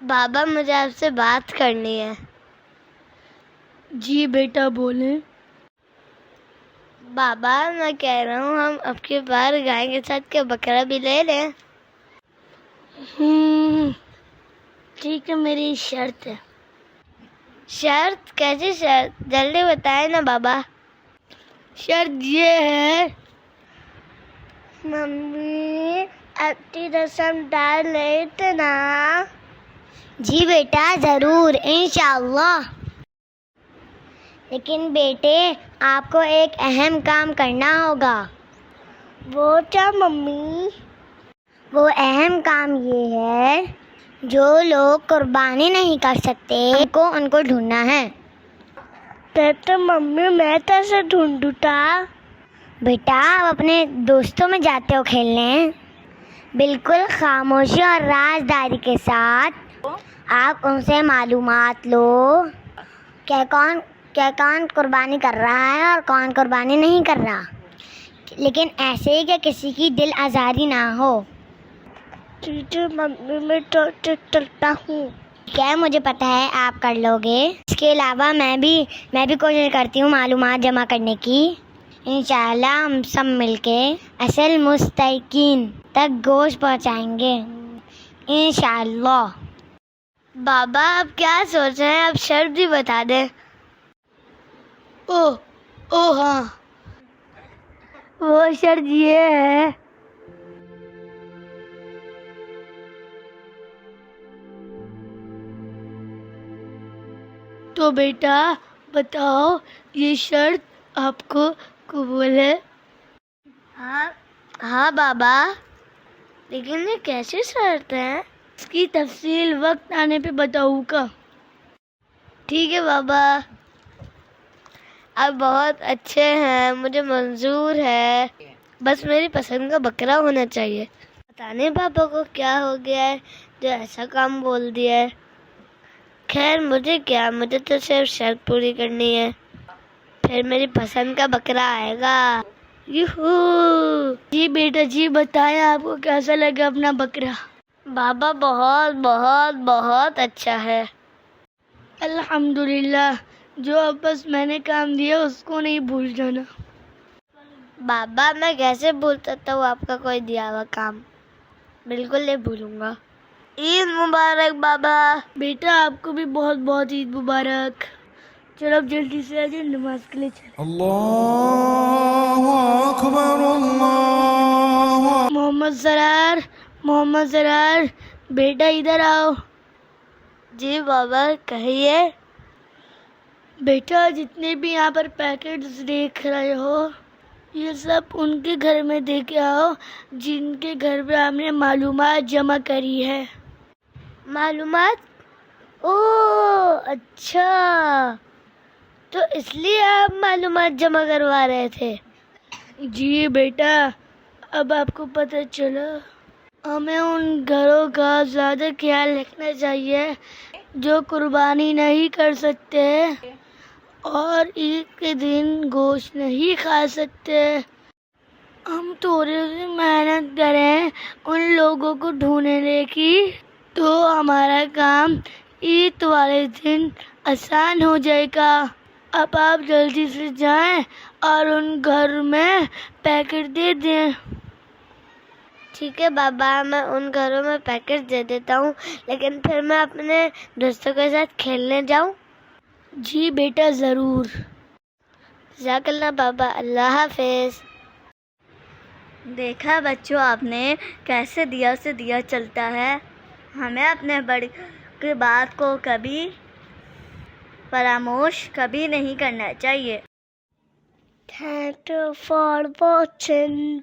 بابا مجھے آپ سے بات کرنی ہے۔ جی بیٹا بولیں۔ بابا میں کہہ رہا ہوں ہم اب کی بار گائے کے ساتھ کیا بکرا بھی لے لیں؟ ٹھیک ہے، میری شرط ہے۔ شرط؟ کیسی شرط؟ جلدی بتائے نا بابا۔ شرط یہ ہے ممی اپنی رسم ڈال رہے تھے نا؟ جی بیٹا ضرور، انشاءاللہ۔ لیکن بیٹے آپ کو ایک اہم کام کرنا ہوگا۔ وہ کیا ممی؟ وہ اہم کام یہ ہے، جو لوگ قربانی نہیں کر سکتے ان کو ڈھونڈنا ہے۔ تو ممی میں کیسے ڈھونڈتا؟ بیٹا آپ اپنے دوستوں میں جاتے ہو کھیلنے، بالکل خاموشی اور رازداری کے ساتھ آپ ان سے معلومات لو کہ کون قربانی کر رہا ہے اور کون قربانی نہیں کر رہا، لیکن ایسے ہی کہ کسی کی دل آزاری نہ ہو۔ ٹھیک ہے ممی، میں تو چلتا ہوں۔ کیا مجھے پتہ ہے آپ کر لو گے۔ اس کے علاوہ میں بھی کوشش کرتی ہوں معلومات جمع کرنے کی۔ انشاءاللہ ہم سب مل کے اصل مستحقین تک گوشت پہنچائیں گے، انشاءاللہ۔ بابا آپ کیا سوچ رہے ہیں؟ آپ شرط بھی بتا دیں۔ ہاں، وہ شرط یہ ہے تو بیٹا بتاؤ، یہ شرط آپ کو قبول ہے؟ ہاں بابا، لیکن یہ کیسی شرط ہے؟ اس کی تفصیل وقت آنے پہ بتاؤں گا۔ ٹھیک ہے بابا، آپ بہت اچھے ہیں، مجھے منظور ہے، بس میری پسند کا بکرا ہونا چاہیے۔ پتہ نہیں پاپا کو کیا ہو گیا ہے جو ایسا کام بول دیا ہے۔ خیر مجھے کیا، مجھے تو صرف شرط پوری کرنی ہے، پھر میری پسند کا بکرا آئے گا۔ یوہو! جی بیٹا جی بتائیں، آپ کو کیسا لگا اپنا بکرا؟ بابا بہت بہت بہت اچھا ہے۔ الحمدللہ، جو اب بس میں نے کام دیا اس کو نہیں بھول جانا۔ بابا میں کیسے بھول سکتا ہوں آپ کا کوئی دیا ہوا کام؟ بالکل نہیں بھولوں گا۔ عید مبارک بابا۔ بیٹا آپ کو بھی بہت بہت عید مبارک۔ چلو اب جلدی سے آجائے، نماز کے لیے چلیں۔ اللہ اکبر، اللہ۔ محمد زرار بیٹا ادھر آؤ۔ جی بابا کہیے۔ بیٹا جتنے بھی یہاں پر پیکٹس دیکھ رہے ہو، یہ سب ان کے گھر میں دے کے آؤ جن کے گھر پہ ہم نے معلومات جمع کری ہے۔ معلومات؟ اوہ اچھا، تو اس لیے آپ معلومات جمع کروا رہے تھے؟ جی بیٹا، اب آپ کو پتہ چلا، ہمیں ان گھروں کا زیادہ خیال رکھنا چاہیے جو قربانی نہیں کر سکتے اور عید کے دن گوشت نہیں کھا سکتے۔ ہم تھوڑی سی محنت کریں ان لوگوں کو ڈھونڈنے کی تو ہمارا کام عید والے دن آسان ہو جائے گا۔ اب آپ جلدی سے جائیں اور ان گھر میں پیکٹ دے دیں۔ ٹھیک ہے بابا، میں ان گھروں میں پیکٹ دے دیتا ہوں، لیکن پھر میں اپنے دوستوں کے ساتھ کھیلنے جاؤں؟ جی بیٹا ضرور۔ جزاک اللہ بابا، اللہ حافظ۔ دیکھا بچوں آپ نے کیسے دیا سے دیا چلتا ہے۔ ہمیں اپنے بڑے کی بات کو کبھی فراموش کبھی نہیں کرنا چاہیے۔ Thank you for watching.